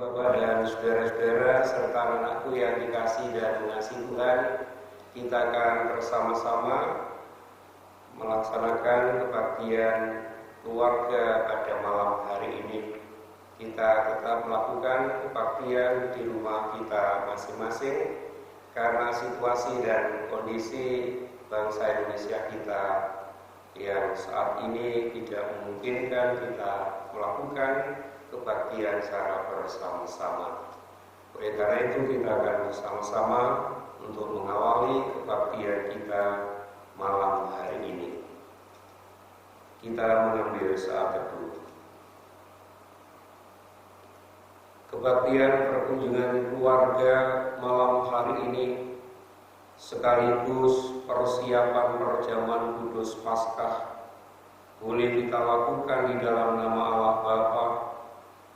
Bapak dan saudara-saudara serta anakku yang dikasih dan mengasihi Tuhan, kita akan bersama-sama melaksanakan kebaktian keluarga pada malam hari ini. Kita tetap melakukan kebaktian di rumah kita masing-masing karena situasi dan kondisi bangsa Indonesia kita yang saat ini tidak memungkinkan kita melakukan kebaktian secara bersama-sama. Oleh karena itu kita akan bersama-sama untuk mengawali kebaktian kita malam hari ini. Kita mengambil saat teduh. Kebaktian perkunjungan keluarga malam hari ini sekaligus persiapan perjamuan kudus Paskah boleh kita lakukan di dalam nama Allah Bapa,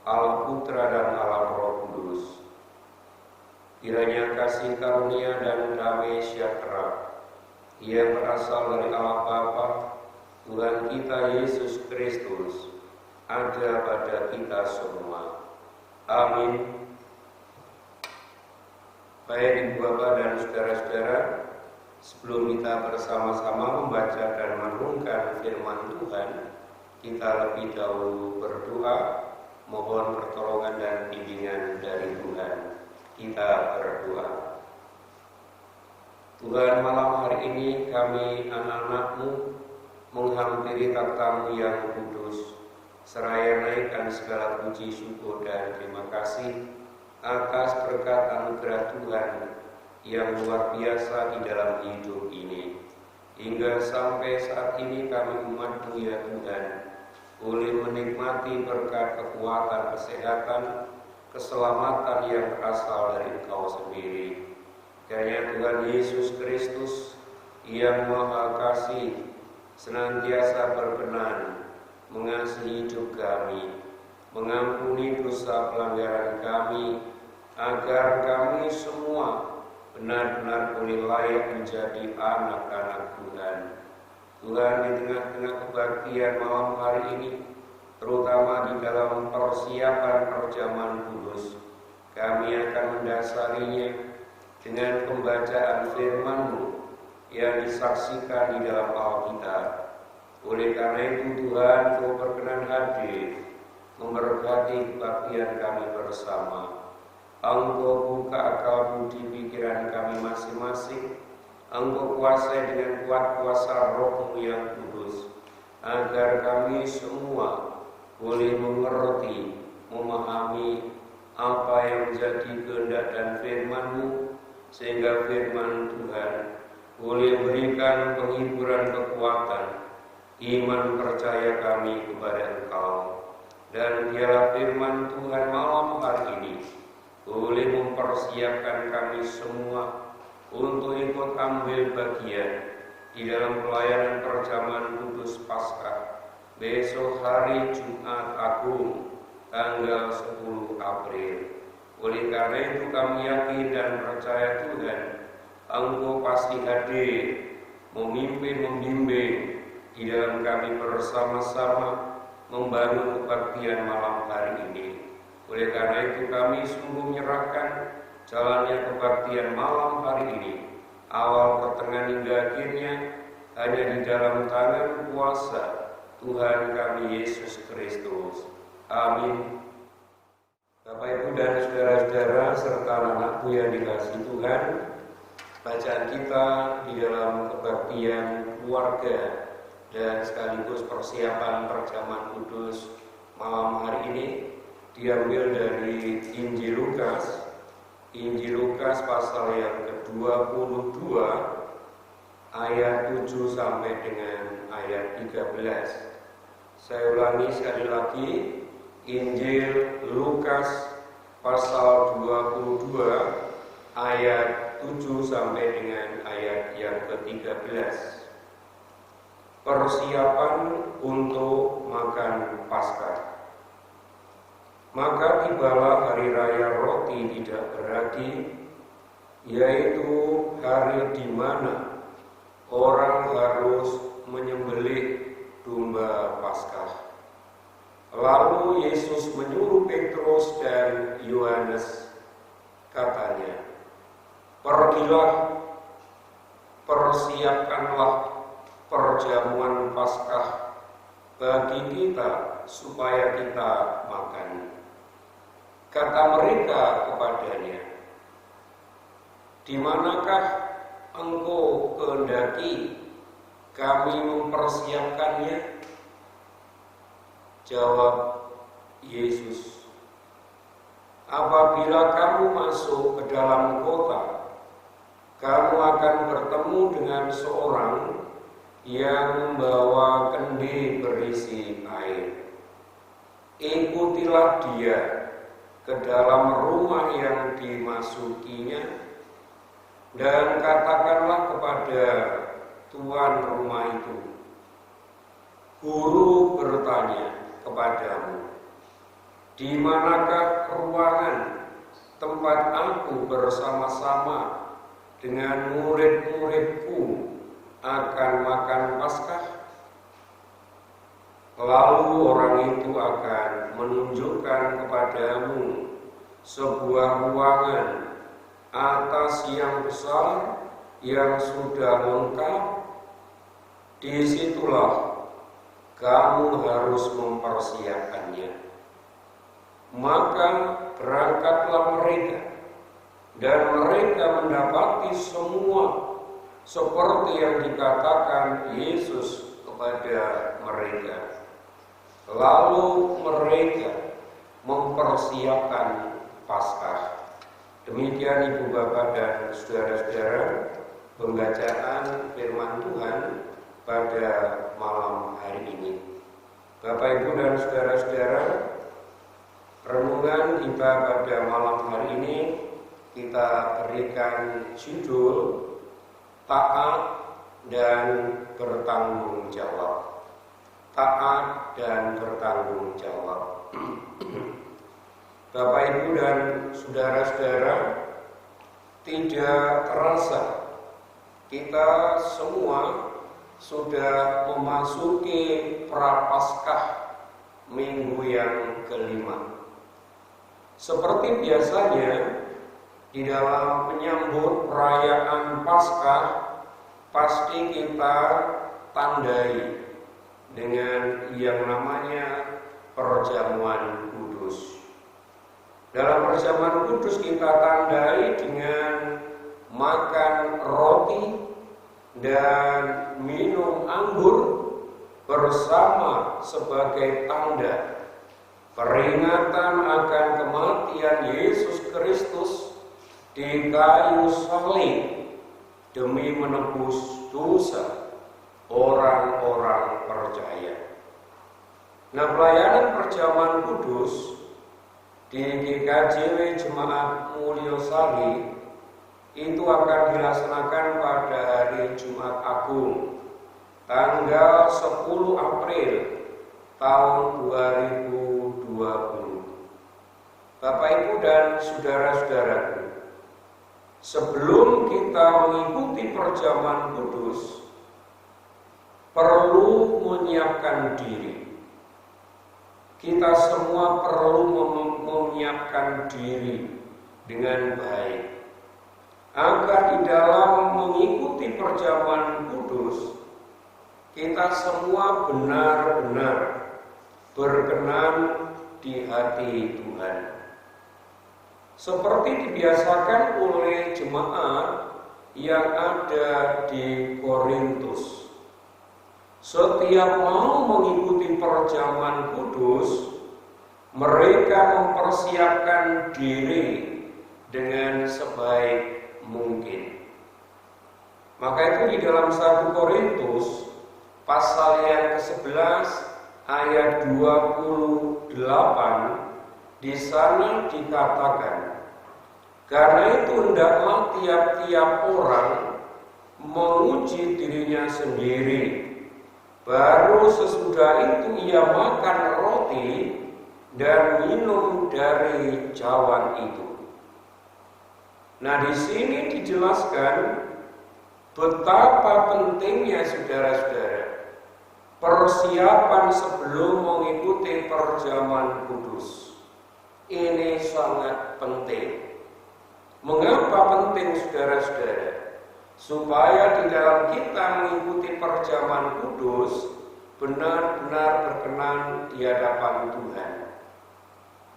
Allah Putra dan Allah Roh Kudus. Kiranya kasih karunia dan damai sejahtera yang berasal dari Allah Bapa, Tuhan kita Yesus Kristus ada pada kita semua. Amin. Baik Ibu Bapak dan saudara-saudara, sebelum kita bersama-sama membaca dan merenungkan firman Tuhan, kita lebih dahulu berdoa, mohon pertolongan dan bimbingan dari Tuhan. Kita berdoa. Tuhan, malam hari ini kami anak-anak-Mu menghampiri takhta-Mu yang kudus, seraya naikkan segala puji syukur dan terima kasih atas berkat anugerah Tuhan yang luar biasa di dalam hidup ini. Hingga sampai saat ini kami umat-Mu ya Tuhan, boleh menikmati berkat kekuatan, kesehatan, keselamatan yang berasal dari Engkau sendiri. Kiranya Tuhan Yesus Kristus yang Maha Kasih senantiasa berkenan mengasihi hidup kami, mengampuni dosa pelanggaran kami, agar kami semua benar-benar boleh layak menjadi anak-anak Tuhan. Tuhan, di tengah-tengah kebaktian malam hari ini, terutama di dalam persiapan perjamuan kudus, kami akan mendasarinya dengan pembacaan firman-Mu yang disaksikan di dalam Alkitab. Oleh karena itu Tuhan, Kau berkenan hadir memberkati kebaktian kami bersama. Engkau buka akal budi pikiran kami masing-masing. Engkau kuasai dengan kuat kuasa Roh-Mu yang kudus, agar kami semua boleh mengerti, memahami apa yang menjadi kehendak dan firman-Mu, sehingga firman Tuhan boleh berikan penghiburan kekuatan, iman percaya kami kepada Engkau. Dan biarlah firman Tuhan malam hari ini boleh mempersiapkan kami semua untuk ikut ambil bagian di dalam pelayanan perjamuan kudus Paskah besok hari Jumat Agung tanggal 10 April. Oleh karena itu kami yakin dan percaya Tuhan, Engkau pasti hadir memimpin, membimbing di dalam kami bersama-sama membangun kebaktian malam hari ini. Oleh karena itu kami sungguh menyerahkan jalannya kebaktian malam hari ini, awal, pertengahan hingga akhirnya, hanya di dalam tangan kuasa Tuhan kami Yesus Kristus. Amin. Bapak Ibu dan saudara-saudara serta anak-anakku yang dikasihi Tuhan, bacaan kita di dalam kebaktian keluarga dan sekaligus persiapan perjamuan kudus malam hari ini diambil dari Injil Lukas pasal yang ke-22 ayat 7 sampai dengan ayat 13. Saya ulangi sekali lagi, Injil Lukas pasal 22 ayat 7 sampai dengan ayat yang ke-13. Persiapan untuk makan Paskah. Maka tibalah hari raya roti tidak beragi, yaitu hari di mana orang harus menyembelih domba Paskah. Lalu Yesus menyuruh Petrus dan Yohanes Yohanes, katanya, "Pergilah, persiapkanlah perjamuan Paskah bagi kita supaya kita makan." Kata mereka kepadanya, "Di manakah engkau kehendaki kami mempersiapkannya?" Jawab Yesus, "Apabila kamu masuk ke dalam kota, kamu akan bertemu dengan seorang yang membawa kendi berisi air. Ikutilah dia ke dalam rumah yang dimasukinya dan katakanlah kepada tuan rumah itu, 'Guru bertanya kepadamu, di manakah ruangan tempat aku bersama-sama dengan murid-muridku akan makan Paskah?' Lalu orang itu akan menunjukkan kepadamu sebuah ruangan atas yang besar yang sudah lengkap. Disitulah kamu harus mempersiapkannya." Maka berangkatlah mereka, dan mereka mendapati semua seperti yang dikatakan Yesus kepada mereka. Lalu mereka mempersiapkan Paskah. Demikian Ibu Bapak dan saudara-saudara, pembacaan firman Tuhan pada malam hari ini. Bapak, Ibu, dan saudara-saudara, renungan kita pada malam hari ini kita berikan judul taat dan bertanggung jawab. Taat dan bertanggung jawab. Bapak, Ibu, dan saudara-saudara, tidak terasa kita semua sudah memasuki Prapaskah minggu yang kelima. Seperti biasanya, di dalam menyambut perayaan Paskah, pasti kita tandai dengan yang namanya perjamuan kudus. Dalam perjamuan kudus kita tandai dengan makan roti dan minum anggur bersama sebagai tanda peringatan akan kematian Yesus Kristus di kayu salib demi menebus dosa orang-orang percaya. Nah, pelayanan perjamuan kudus di GKJW Jemaat Mulyosari itu akan dilaksanakan pada hari Jumat Agung, tanggal 10 April tahun 2020. Bapak, Ibu, dan saudara-saudaraku, sebelum kita mengikuti perjamuan kudus, perlu menyiapkan diri. Kita semua perlu menyiapkan diri dengan baik, agar di dalam mengikuti perjamuan kudus, kita semua benar-benar berkenan di hati Tuhan. Seperti dibiasakan oleh jemaat yang ada di Korintus, setiap mau mengikuti perjamuan kudus, mereka mempersiapkan diri dengan sebaik mungkin. Maka itu di dalam 1 Korintus pasal yang ke-11 ayat 28 di sana dikatakan, "Karena itu hendaklah tiap-tiap orang menguji dirinya sendiri, baru sesudah itu ia makan roti dan minum dari cawan itu." Nah, di sini dijelaskan betapa pentingnya, saudara-saudara, persiapan sebelum mengikuti perjamuan kudus. Ini sangat penting. Mengapa penting, saudara-saudara? Supaya di dalam kita mengikuti perjamuan kudus benar-benar berkenan di hadapan Tuhan.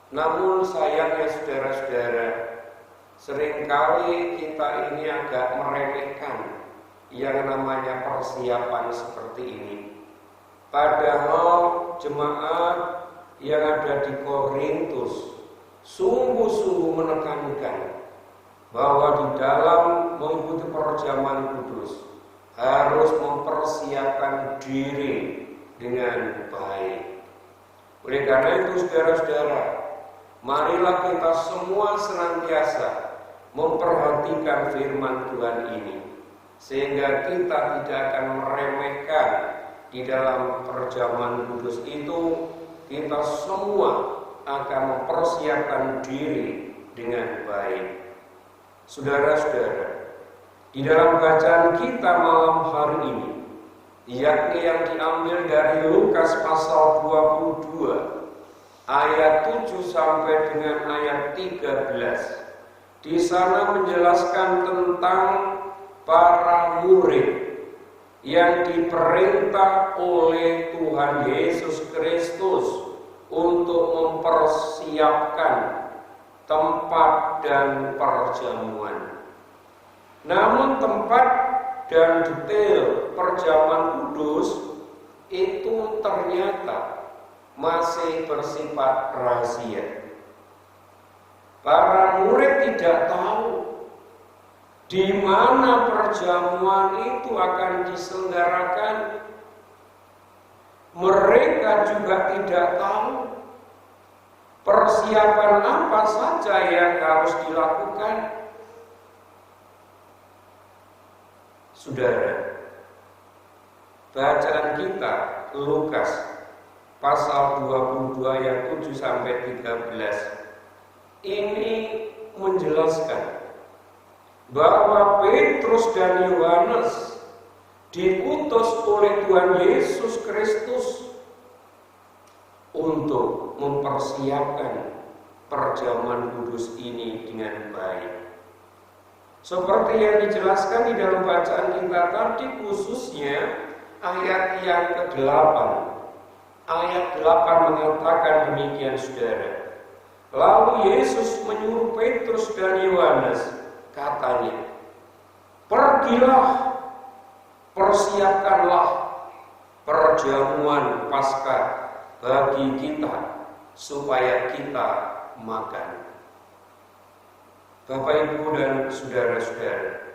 Namun sayangnya saudara-saudara, seringkali kita ini agak meremehkan yang namanya persiapan seperti ini. Padahal jemaat yang ada di Korintus sungguh-sungguh menekankan bahwa di dalam mengikuti perjamuan kudus harus mempersiapkan diri dengan baik. Oleh karena itu saudara-saudara, marilah kita semua senantiasa memperhatikan firman Tuhan ini, sehingga kita tidak akan meremehkan di dalam perjamuan kudus itu. Kita semua akan mempersiapkan diri dengan baik. Saudara-saudara, di dalam bacaan kita malam hari ini, yakni yang diambil dari Lukas pasal 22 ayat 7 sampai dengan ayat 13. Di sana menjelaskan tentang para murid yang diperintah oleh Tuhan Yesus Kristus untuk mempersiapkan tempat dan perjamuan. Namun tempat dan detail perjamuan kudus itu ternyata masih bersifat rahasia. Para murid tidak tahu di mana perjamuan itu akan diselenggarakan. Mereka juga tidak tahu persiapan apa saja yang harus dilakukan. Saudara, bacaan kita Lukas pasal 22 ayat 7 sampai 13 ini menjelaskan bahwa Petrus dan Yohanes diutus oleh Tuhan Yesus Kristus untuk mempersiapkan perjamuan kudus ini dengan baik. Seperti yang dijelaskan di dalam bacaan kita tadi, khususnya ayat yang ke-8. Ayat 8 mengatakan demikian, saudara. Lalu Yesus menyuruh Petrus dan Yohanes, katanya, pergilah, persiapkanlah perjamuan Paskah bagi kita, supaya kita makan. Bapak, Ibu, dan saudara-saudara,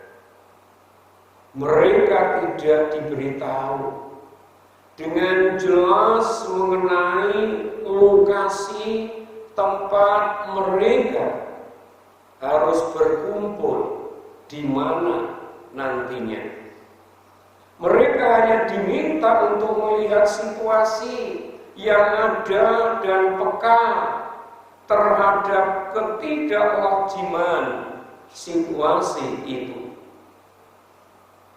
mereka tidak diberitahu dengan jelas mengenai lokasi tempat mereka harus berkumpul di mana nantinya. Mereka hanya diminta untuk melihat situasi yang ada dan peka terhadap ketidaklaziman situasi itu.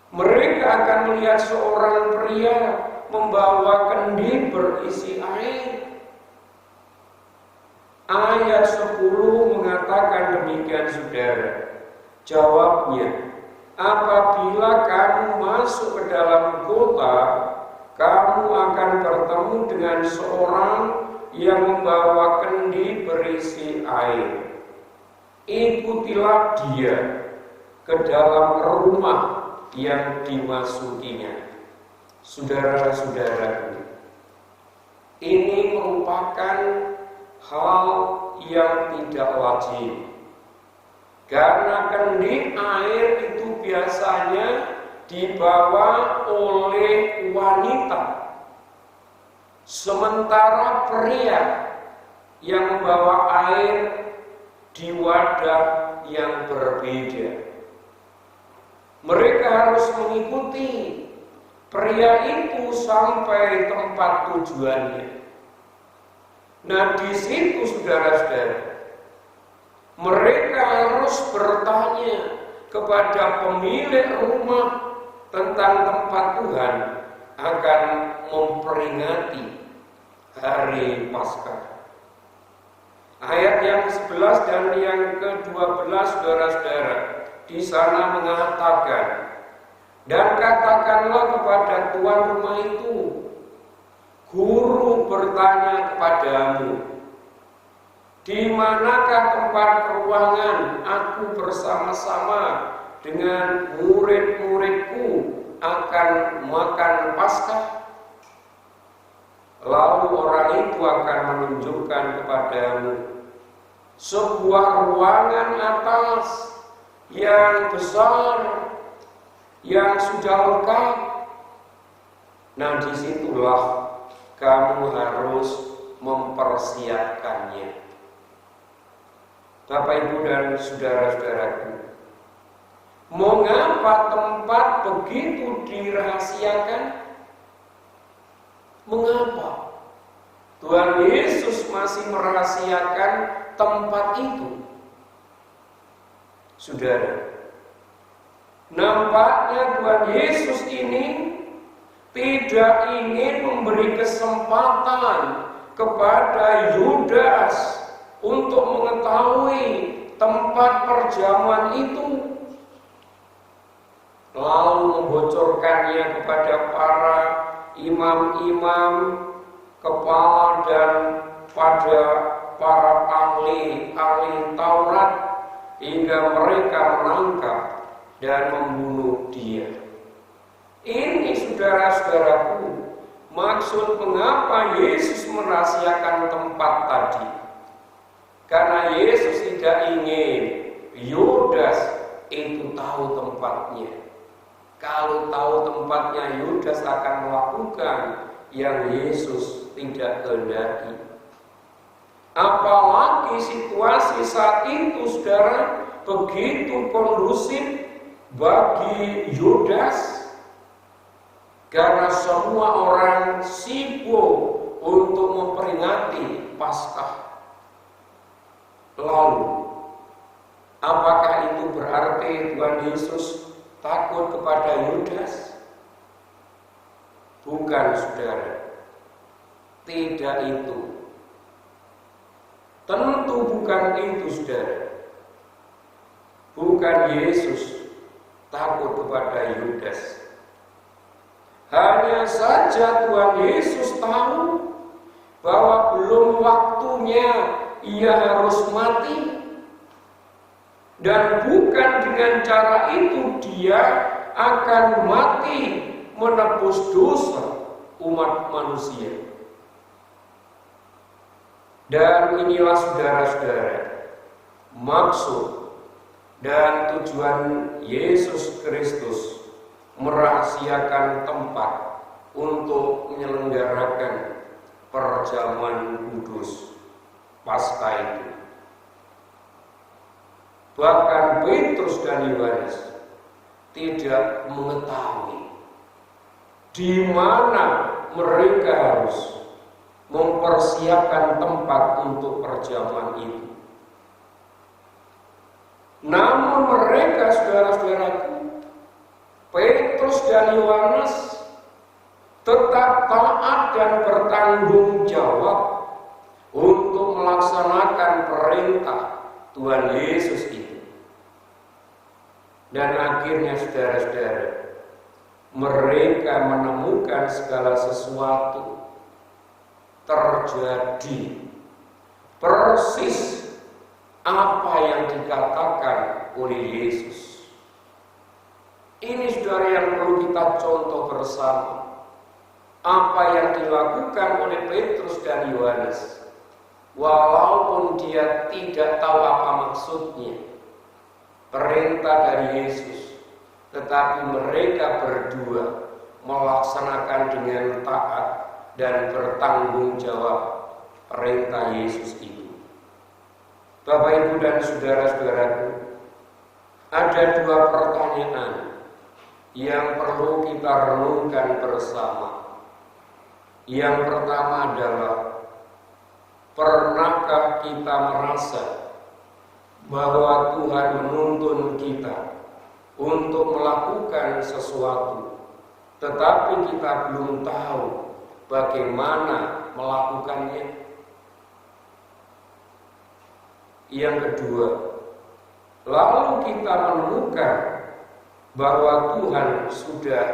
Mereka akan melihat seorang pria membawa kendi berisi air. Ayat 10 mengatakan demikian, saudara. Jawabnya, apabila kamu masuk ke dalam kota, kamu akan bertemu dengan seorang yang membawa kendi berisi air. Ikutilah dia ke dalam rumah yang dimasukinya. Saudara-saudaraku, ini merupakan hal yang tidak lazim, karena kendi air itu biasanya dibawa oleh wanita, sementara pria yang membawa air di wadah yang berbeda. Mereka harus mengikuti pria itu sampai tempat tujuannya. Nah, di situ, saudara-saudara, mereka harus bertanya kepada pemilik rumah tentang tempat Tuhan akan memperingati hari Paskah. Ayat yang ke-11 dan yang ke-12, saudara-saudara, di sana mengatakan, dan katakanlah kepada tuan rumah itu, guru bertanya kepadamu, di manakah tempat ruangan aku bersama-sama dengan murid-muridku akan makan Paskah? Lalu orang itu akan menunjukkan kepadamu sebuah ruangan atas yang besar, yang sudah lengkap. Nah, disitulah kamu harus mempersiapkannya. Bapak, Ibu, dan saudara-saudaraku, mengapa tempat begitu dirahasiakan? Mengapa Tuhan Yesus masih merahasiakan tempat itu? Saudara, nampaknya Tuhan Yesus ini tidak ingin memberi kesempatan kepada Yudas untuk mengetahui tempat perjamuan itu, lalu membocorkannya kepada para imam-imam, kepala, dan pada para ahli Taurat, hingga mereka menangkap dan membunuh dia. Ini, saudara-saudaraku, maksud mengapa Yesus merahasiakan tempat tadi. Karena Yesus tidak ingin Yudas itu tahu tempatnya. Kalau tahu tempatnya, Yudas akan melakukan yang Yesus tidak kehendaki. Apalagi situasi saat itu, saudara, begitu kondusif bagi Yudas, karena semua orang sibuk untuk memperingati Paskah. Lalu, apakah itu berarti Tuhan Yesus takut kepada Yudas? Bukan, saudara. Tidak itu. Tentu bukan itu, saudara. Bukan Yesus takut kepada Yudas. Hanya saja Tuhan Yesus tahu bahwa belum waktunya ia harus mati. Dan bukan dengan cara itu dia akan mati menebus dosa umat manusia. Dan inilah, saudara-saudara, maksud dan tujuan Yesus Kristus merahasiakan tempat untuk menyelenggarakan perjamuan kudus Paskah itu. Bahkan Petrus dan Yohanes tidak mengetahui di mana mereka harus mempersiapkan tempat untuk perjamuan itu. Namun mereka, saudara-saudaraku, Petrus dan Yohanes tetap taat dan bertanggung jawab untuk melaksanakan perintah Tuhan Yesus itu. Dan akhirnya, saudara-saudara, mereka menemukan segala sesuatu terjadi persis apa yang dikatakan oleh Yesus. Ini, saudara, yang perlu kita contoh bersama. Apa yang dilakukan oleh Petrus dan Yohanes, walaupun dia tidak tahu apa maksudnya perintah dari Yesus, tetapi mereka berdua melaksanakan dengan taat dan bertanggung jawab perintah Yesus itu. Bapak, Ibu, dan saudara-saudaraku, ada dua pertanyaan yang perlu kita renungkan bersama. Yang pertama adalah, pernahkah kita merasa bahwa Tuhan menuntun kita untuk melakukan sesuatu, tetapi kita belum tahu bagaimana melakukannya? Yang kedua, lalu kita menemukan bahwa Tuhan sudah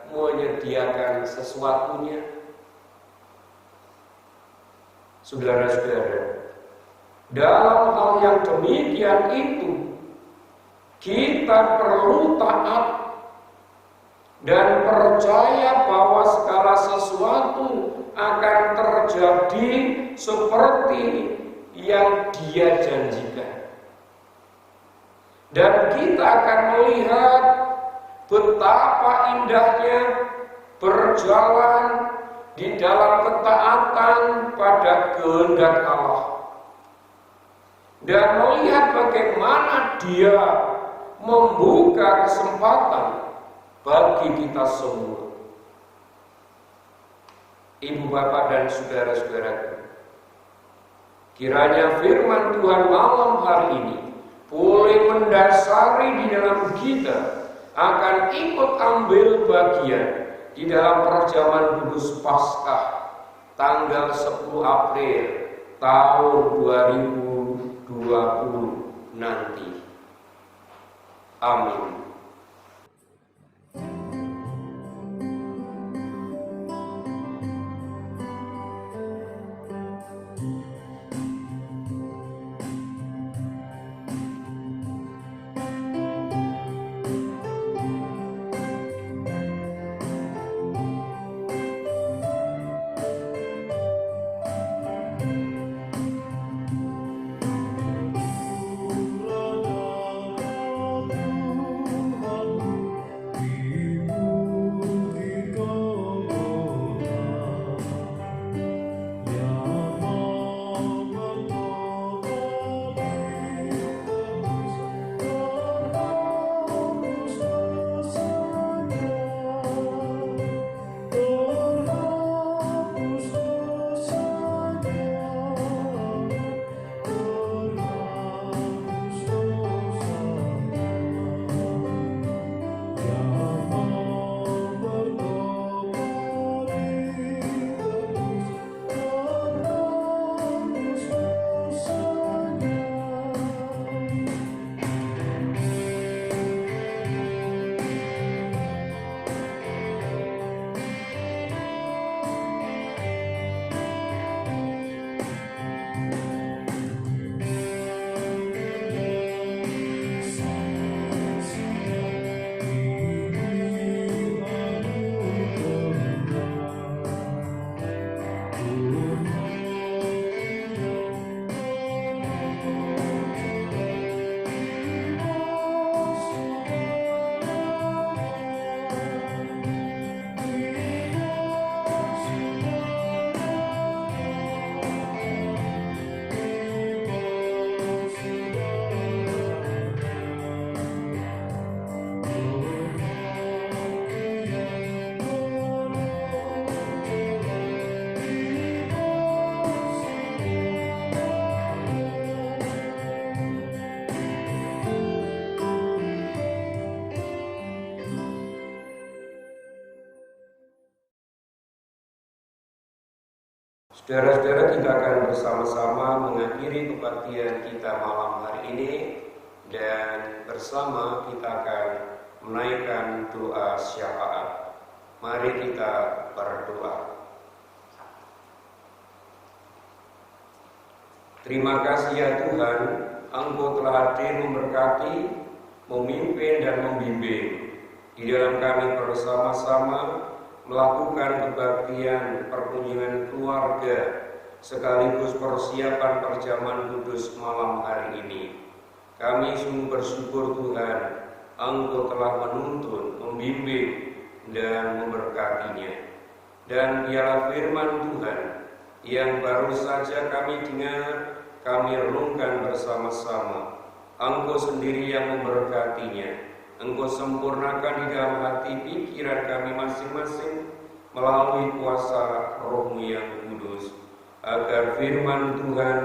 menyediakan sesuatunya. Saudara-saudara, dalam hal yang demikian itu, kita perlu taat dan percaya bahwa segala sesuatu akan terjadi seperti yang Dia janjikan. Dan kita akan melihat betapa indahnya berjalan di dalam ketaatan pada kehendak Allah. Dan melihat bagaimana Dia membuka kesempatan bagi kita semua. Ibu bapak dan saudara-saudaraku, kiranya firman Tuhan malam hari ini boleh mendasari di dalam kita akan ikut ambil bagian di dalam perjamuan kudus Paskah tanggal 10 April tahun 2020 nanti. Amin. Saudara-saudara, kita akan bersama-sama mengakhiri kebaktian kita malam hari ini, dan bersama kita akan menaikkan doa syafaat. Mari kita berdoa. Terima kasih ya Tuhan, Engkau telah hadir memberkati, memimpin dan membimbing di dalam kami bersama-sama melakukan kebaktian perkunjungan keluarga sekaligus persiapan perjamuan kudus malam hari ini. Kami sungguh bersyukur Tuhan, Engkau telah menuntun, membimbing dan memberkatinya. Dan biarlah firman Tuhan yang baru saja kami dengar, kami renungkan bersama-sama. Engkau sendiri yang memberkatinya. Engkau sempurnakan di dalam hati pikiran kami masing-masing melalui kuasa Roh-Mu yang kudus, agar firman Tuhan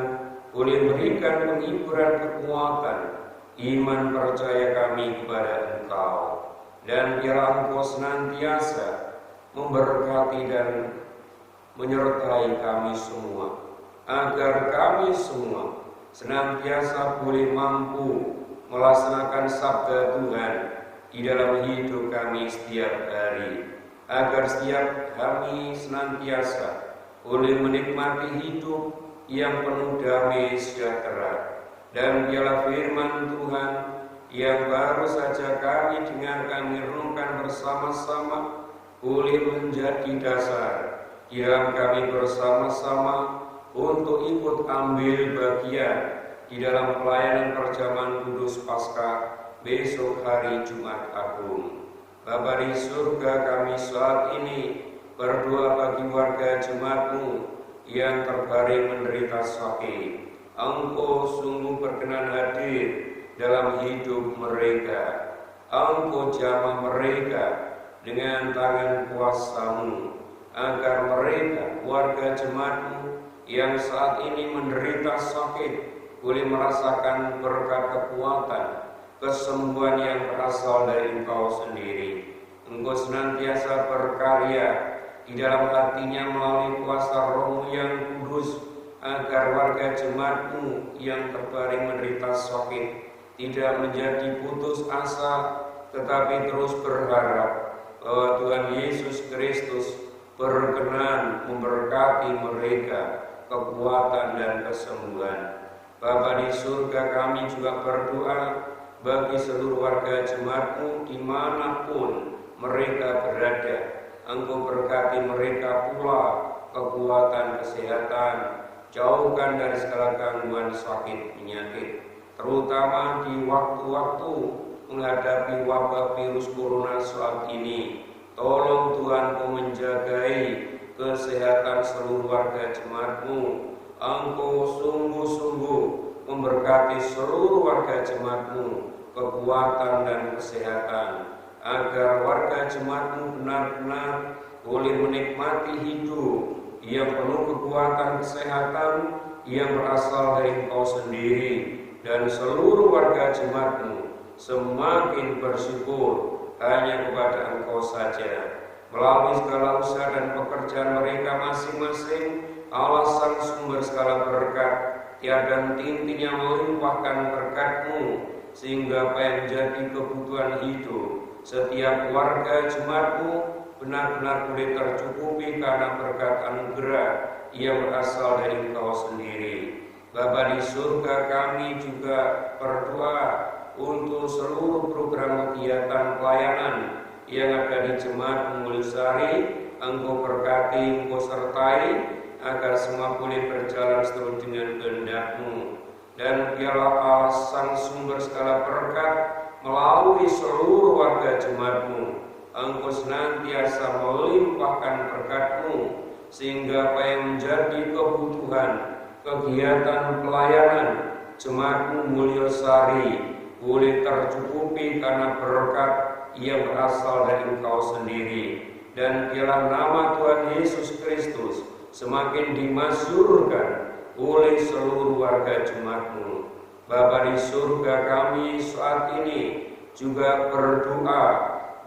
boleh memberikan penghiburan kekuatan iman percaya kami kepada Engkau. Dan biarlah Engkau senantiasa memberkati dan menyertai kami semua, agar kami semua senantiasa boleh mampu melaksanakan sabda Tuhan di dalam hidup kami setiap hari, agar setiap kami senantiasa boleh menikmati hidup yang penuh damai sejahtera. Dan biarlah firman Tuhan yang baru saja kami dengarkan merenungkan bersama-sama boleh menjadi dasar di dalam kami bersama-sama untuk ikut ambil bagian di dalam pelayanan perjamuan kudus Paskah besok hari Jumat Agung. Bapa di surga, kami saat ini berdoa bagi warga jemaat-Mu yang terbaring menderita sakit. Engkau sungguh berkenan hadir dalam hidup mereka. Engkau jamah mereka dengan tangan kuasa-Mu, agar mereka, warga jemaat-Mu yang saat ini menderita sakit, boleh merasakan berkat kekuatan, kesembuhan yang berasal dari Engkau sendiri. Engkau senantiasa berkarya di dalam hatinya melalui kuasa Roh-Mu yang kudus, agar warga jemaat-Mu yang terbaring menderita sakit tidak menjadi putus asa, tetapi terus berharap bahwa Tuhan Yesus Kristus berkenan memberkati mereka kekuatan dan kesembuhan. Bapa di surga, kami juga berdoa bagi seluruh warga jemaat-Mu dimanapun mereka berada. Engkau berkati mereka pula kekuatan kesehatan, jauhkan dari segala gangguan sakit penyakit, terutama di waktu-waktu menghadapi wabah virus corona saat ini. Tolong Tuhan, Kau menjagai kesehatan seluruh warga jemaat-Mu. Engkau sungguh-sungguh memberkati seluruh warga jemaat-Mu kekuatan dan kesehatan, agar warga jemaat-Mu benar-benar boleh menikmati hidup yang penuh kekuatan kesehatan yang berasal dari Engkau sendiri, dan seluruh warga jemaat-Mu semakin bersyukur hanya kepada Engkau saja. Melalui segala usaha dan pekerjaan mereka masing-masing, Allah sang sumber segala berkat, tiada henti-hentinya melimpahkan berkat-Mu, sehingga apa yang menjadi kebutuhan hidup setiap warga jemaat-Mu benar-benar boleh tercukupi karena berkat anugerah yang berasal dari Engkau sendiri. Bapa di surga, kami juga berdoa untuk seluruh program kegiatan pelayanan yang ada di jemaat Mulyosari. Engkau berkati, Engkau sertai, agar semua boleh berjalan seturut dengan kehendak-Mu. Dan biarlah Allah sang sumber segala berkat melalui seluruh warga jemaat-Mu, Engkau senantiasa melimpahkan berkat-Mu, sehingga apa yang menjadi kebutuhan kegiatan pelayanan jemaat-Mu Mulyosari boleh tercukupi karena berkat yang berasal dari Engkau sendiri. Dan biarlah nama Tuhan Yesus Kristus semakin dimasyhurkan oleh seluruh warga jemaat-Mu. Bapa di surga, kami saat ini juga berdoa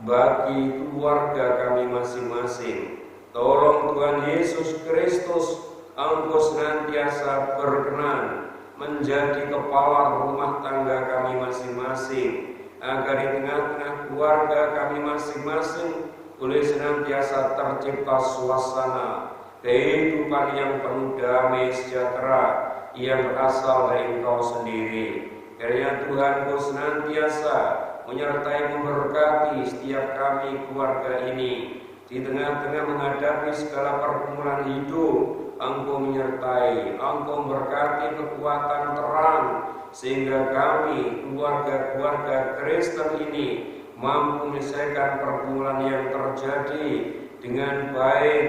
bagi keluarga kami masing-masing. Tolong Tuhan Yesus Kristus, Engkau senantiasa berkenan menjadi kepala rumah tangga kami masing-masing, agar di tengah-tengah keluarga kami masing-masing boleh senantiasa tercipta suasana kehidupan yang penuh damai sejahtera yang berasal dari Engkau sendiri. Kiranya Tuhan, Kau senantiasa menyertai memberkati setiap kami keluarga ini. Di tengah-tengah menghadapi segala pergumulan hidup, Engkau menyertai, Engkau memberkati kekuatan terang, sehingga kami keluarga-keluarga Kristen ini mampu menyelesaikan pergumulan yang terjadi dengan baik,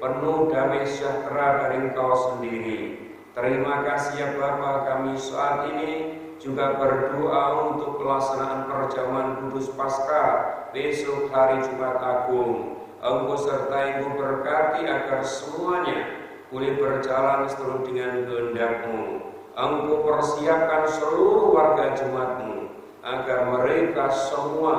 penuh damai sejahtera dari Engkau sendiri. Terima kasih ya Bapa, kami saat ini juga berdoa untuk pelaksanaan perjamuan kudus Paskah besok hari Jumat Agung. Engkau sertai, Engkau berkati agar semuanya boleh berjalan seturut dengan kehendak-Mu. Engkau persiapkan seluruh warga jemaat-Mu agar mereka semua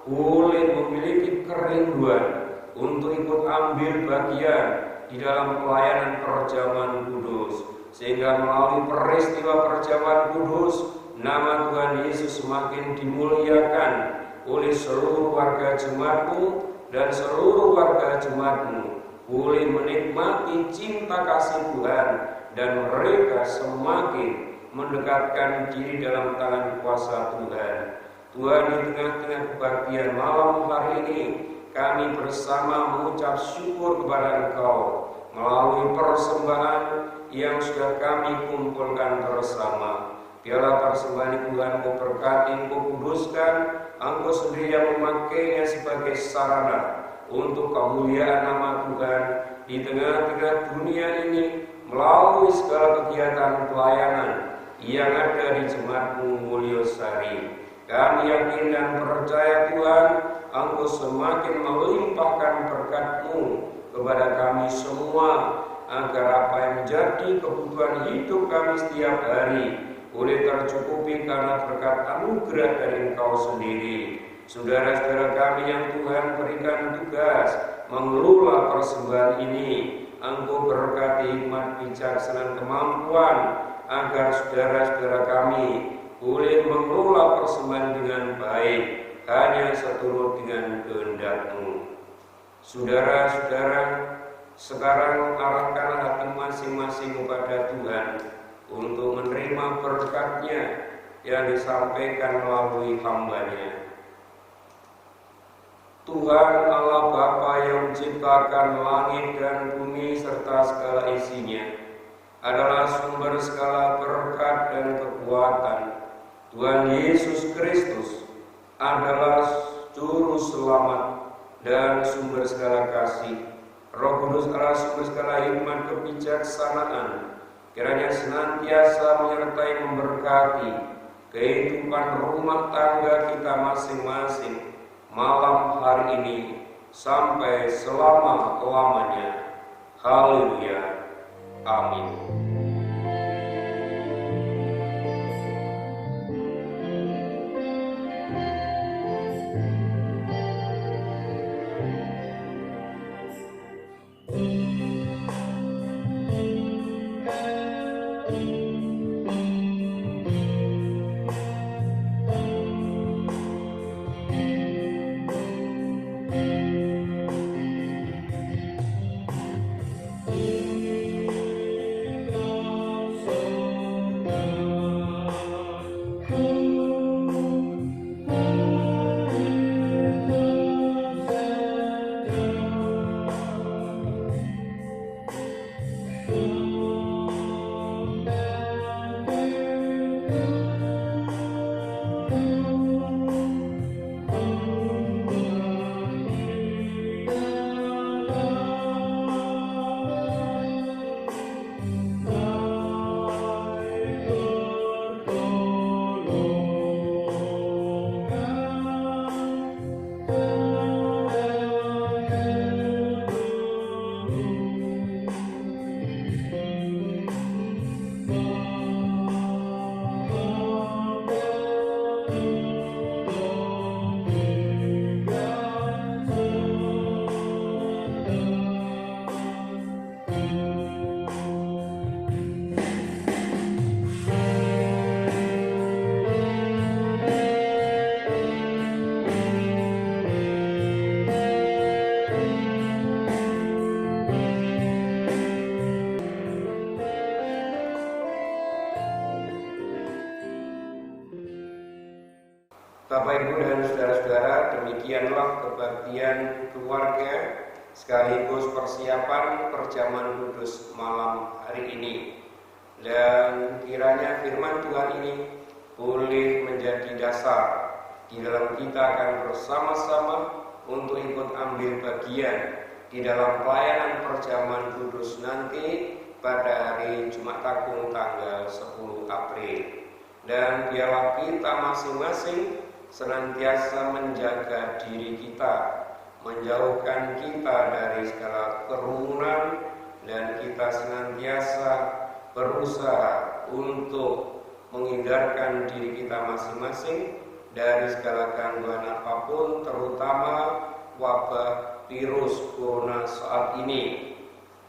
boleh memiliki kerinduan untuk ikut ambil bagian di dalam pelayanan perjamuan kudus, sehingga melalui peristiwa perjamuan kudus, nama Tuhan Yesus semakin dimuliakan oleh seluruh warga jemaat-Mu, dan seluruh warga jemaat-Mu boleh menikmati cinta kasih Tuhan, dan mereka semakin mendekatkan diri dalam tangan kuasa Tuhan. Tuhan, di tengah-tengah kebaktian malam hari ini, kami bersama mengucap syukur kepada Engkau melalui persembahan yang sudah kami kumpulkan bersama. Biarlah persembahan Tuhan Kau berkati, Kau kuduskan, Engkau sendiri yang memakainya sebagai sarana untuk kemuliaan nama Tuhan di tengah-tengah dunia ini, melalui segala kegiatan pelayanan yang ada di Jemaat-Mu Mulyosari. Kami yakin dan percaya Tuhan, Engkau semakin melimpahkan berkat-Mu kepada kami semua, agar apa yang menjadi kebutuhan hidup kami setiap hari boleh tercukupi karena berkat anugerah dari Engkau sendiri. Saudara-saudara kami yang Tuhan berikan tugas mengelola persembahan ini, Engkau berkati hikmat, bijaksana, kemampuan, agar saudara-saudara kami boleh mengelola persembahan dengan baik, hanya seturut dengan kehendak-Mu. Saudara-saudara, sekarang arahkan hati masing-masing kepada Tuhan untuk menerima berkat-Nya yang disampaikan melalui hamba-Nya. Tuhan Allah Bapa yang menciptakan langit dan bumi serta segala isinya, adalah sumber segala berkat dan kekuatan. Tuhan Yesus Kristus adalah juru selamat dan sumber segala kasih. Roh Kudus adalah sumber segala hikmat kebijaksanaan. Kiranya senantiasa menyertai memberkati kehidupan rumah tangga kita masing-masing malam hari ini sampai selama-lamanya. Haleluya. Amin. Bapak, Ibu, dan saudara-saudara, demikianlah kebaktian keluarga sekaligus persiapan perjamuan kudus malam hari ini. Dan kiranya firman Tuhan ini boleh menjadi dasar di dalam kita akan bersama-sama untuk ikut ambil bagian di dalam pelayanan perjamuan kudus nanti pada hari Jumat Agung tanggal 10 April. Dan biarlah kita masing-masing senantiasa menjaga diri kita, menjauhkan kita dari segala kerumunan, dan kita senantiasa berusaha untuk menghindarkan diri kita masing-masing dari segala gangguan apapun, terutama wabah virus corona saat ini.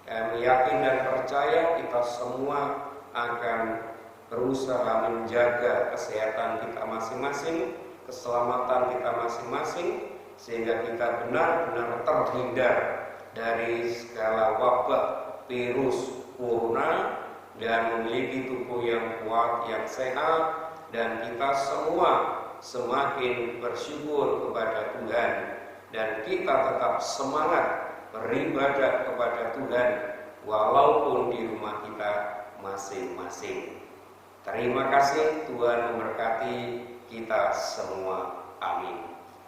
Kami yakin dan percaya kita semua akan berusaha menjaga kesehatan kita masing-masing, keselamatan kita masing-masing, sehingga kita benar-benar terhindar dari segala wabah virus corona dan memiliki tubuh yang kuat, yang sehat, dan kita semua semakin bersyukur kepada Tuhan, dan kita tetap semangat beribadah kepada Tuhan walaupun di rumah kita masing-masing. Terima kasih, Tuhan memberkati kita semua. Amin.